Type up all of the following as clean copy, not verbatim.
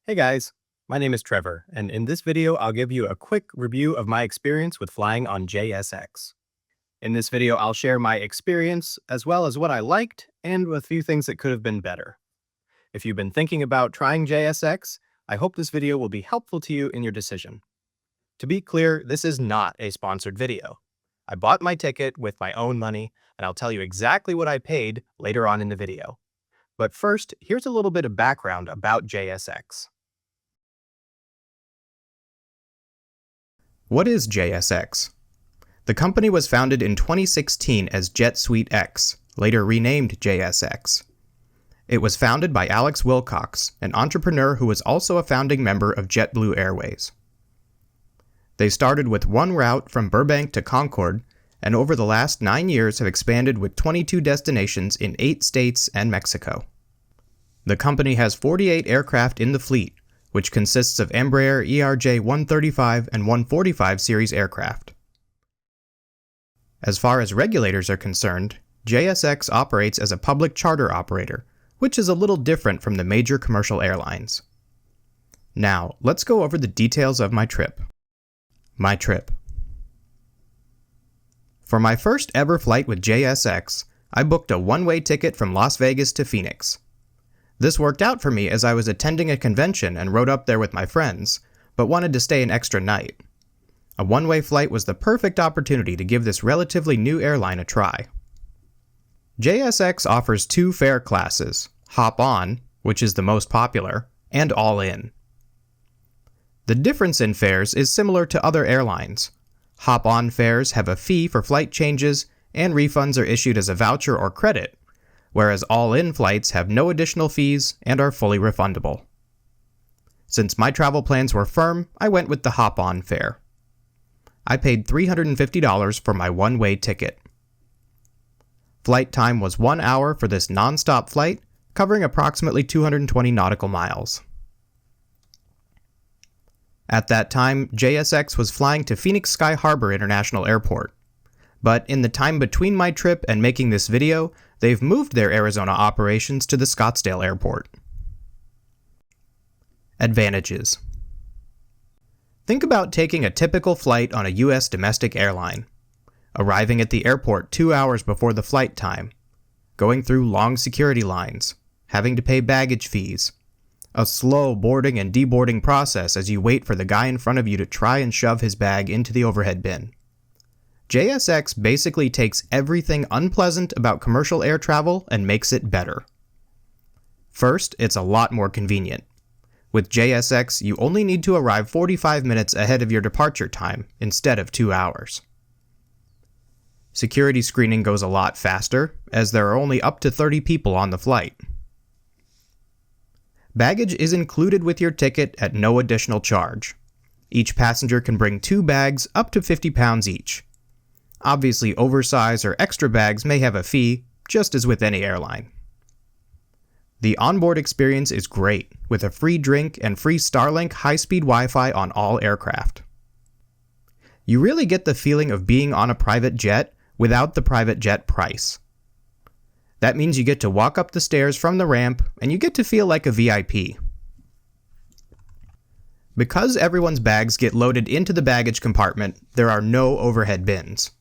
Hey guys, my name is Trevor, and in this video I'll give you a quick review of my experience with flying on JSX. In this video I'll share my experience, as well as what I liked, and a few things that could have been better. If you've been thinking about trying JSX, I hope this video will be helpful to you in your decision. To be clear, this is not a sponsored video. I bought my ticket with my own money, and I'll tell you exactly what I paid later on in the video. But first, here's a little bit of background about JSX. What is JSX? The company was founded in 2016 as JetSuiteX, later renamed JSX. It was founded by Alex Wilcox, an entrepreneur who was also a founding member of JetBlue Airways. They started with one route from Burbank to Concord, and over the last 9 years have expanded with 22 destinations in 8 states and Mexico. The company has 48 aircraft in the fleet, which consists of Embraer ERJ-135 and 145 series aircraft. As far as regulators are concerned, JSX operates as a public charter operator, which is a little different from the major commercial airlines. Now, let's go over the details of my trip. My trip. For my first ever flight with JSX, I booked a one-way ticket from Las Vegas to Phoenix. This worked out for me as I was attending a convention and rode up there with my friends, but wanted to stay an extra night. A one-way flight was the perfect opportunity to give this relatively new airline a try. JSX offers 2 fare classes, Hop On, which is the most popular, and All In. The difference in fares is similar to other airlines. Hop On fares have a fee for flight changes, and refunds are issued as a voucher or credit, whereas all-in flights have no additional fees and are fully refundable. Since my travel plans were firm, I went with the hop-on fare. I paid $350 for my one-way ticket. Flight time was 1 hour for this non-stop flight, covering approximately 220 nautical miles. At that time, JSX was flying to Phoenix Sky Harbor International Airport. But in the time between my trip and making this video, they've moved their Arizona operations to the Scottsdale Airport. Advantages. Think about taking a typical flight on a U.S. domestic airline. Arriving at the airport 2 hours before the flight time. Going through long security lines. Having to pay baggage fees. A slow boarding and deboarding process as you wait for the guy in front of you to try and shove his bag into the overhead bin. JSX basically takes everything unpleasant about commercial air travel and makes it better. First, it's a lot more convenient. With JSX, you only need to arrive 45 minutes ahead of your departure time instead of 2 hours. Security screening goes a lot faster, as there are only up to 30 people on the flight. Baggage is included with your ticket at no additional charge. Each passenger can bring 2 bags up to 50 pounds each. Obviously, oversized or extra bags may have a fee, just as with any airline. The onboard experience is great, with a free drink and free Starlink high-speed Wi-Fi on all aircraft. You really get the feeling of being on a private jet without the private jet price. That means you get to walk up the stairs from the ramp, and you get to feel like a VIP. Because everyone's bags get loaded into the baggage compartment, there are no overhead bins.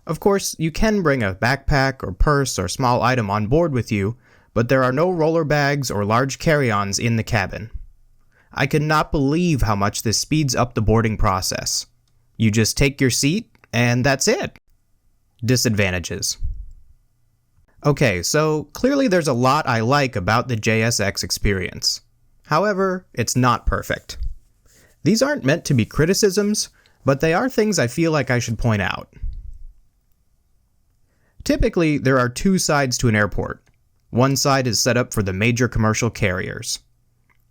Of course, you can bring a backpack or purse or small item on board with you, but there are no roller bags or large carry-ons in the cabin. I cannot believe how much this speeds up the boarding process. You just take your seat, and that's it. Disadvantages. Okay, so clearly there's a lot I like about the JSX experience. However, it's not perfect. These aren't meant to be criticisms, but they are things I feel like I should point out. Typically, there are 2 sides to an airport. One side is set up for the major commercial carriers.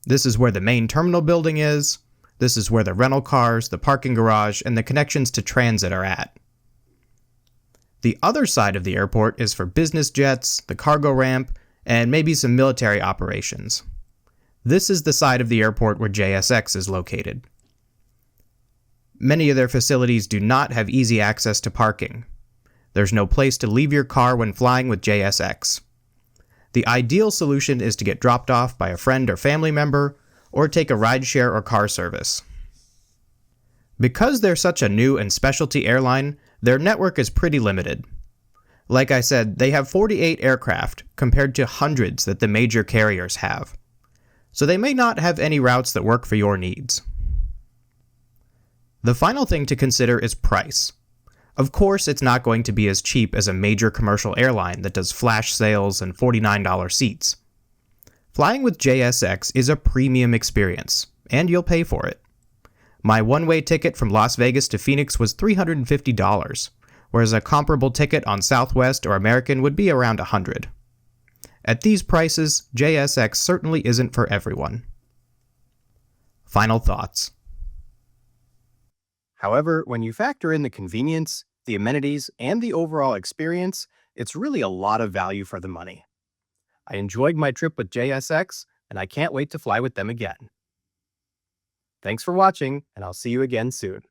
This is where the main terminal building is. This is where the rental cars, the parking garage, and the connections to transit are at. The other side of the airport is for business jets, the cargo ramp, and maybe some military operations. This is the side of the airport where JSX is located. Many of their facilities do not have easy access to parking. There's no place to leave your car when flying with JSX. The ideal solution is to get dropped off by a friend or family member, or take a rideshare or car service. Because they're such a new and specialty airline, their network is pretty limited. Like I said, they have 48 aircraft compared to hundreds that the major carriers have. So they may not have any routes that work for your needs. The final thing to consider is price. Of course, it's not going to be as cheap as a major commercial airline that does flash sales and $49 seats. Flying with JSX is a premium experience, and you'll pay for it. My one-way ticket from Las Vegas to Phoenix was $350, whereas a comparable ticket on Southwest or American would be around $100. At these prices, JSX certainly isn't for everyone. Final thoughts. However, when you factor in the convenience, the amenities, and the overall experience, it's really a lot of value for the money. I enjoyed my trip with JSX, and I can't wait to fly with them again. Thanks for watching, and I'll see you again soon.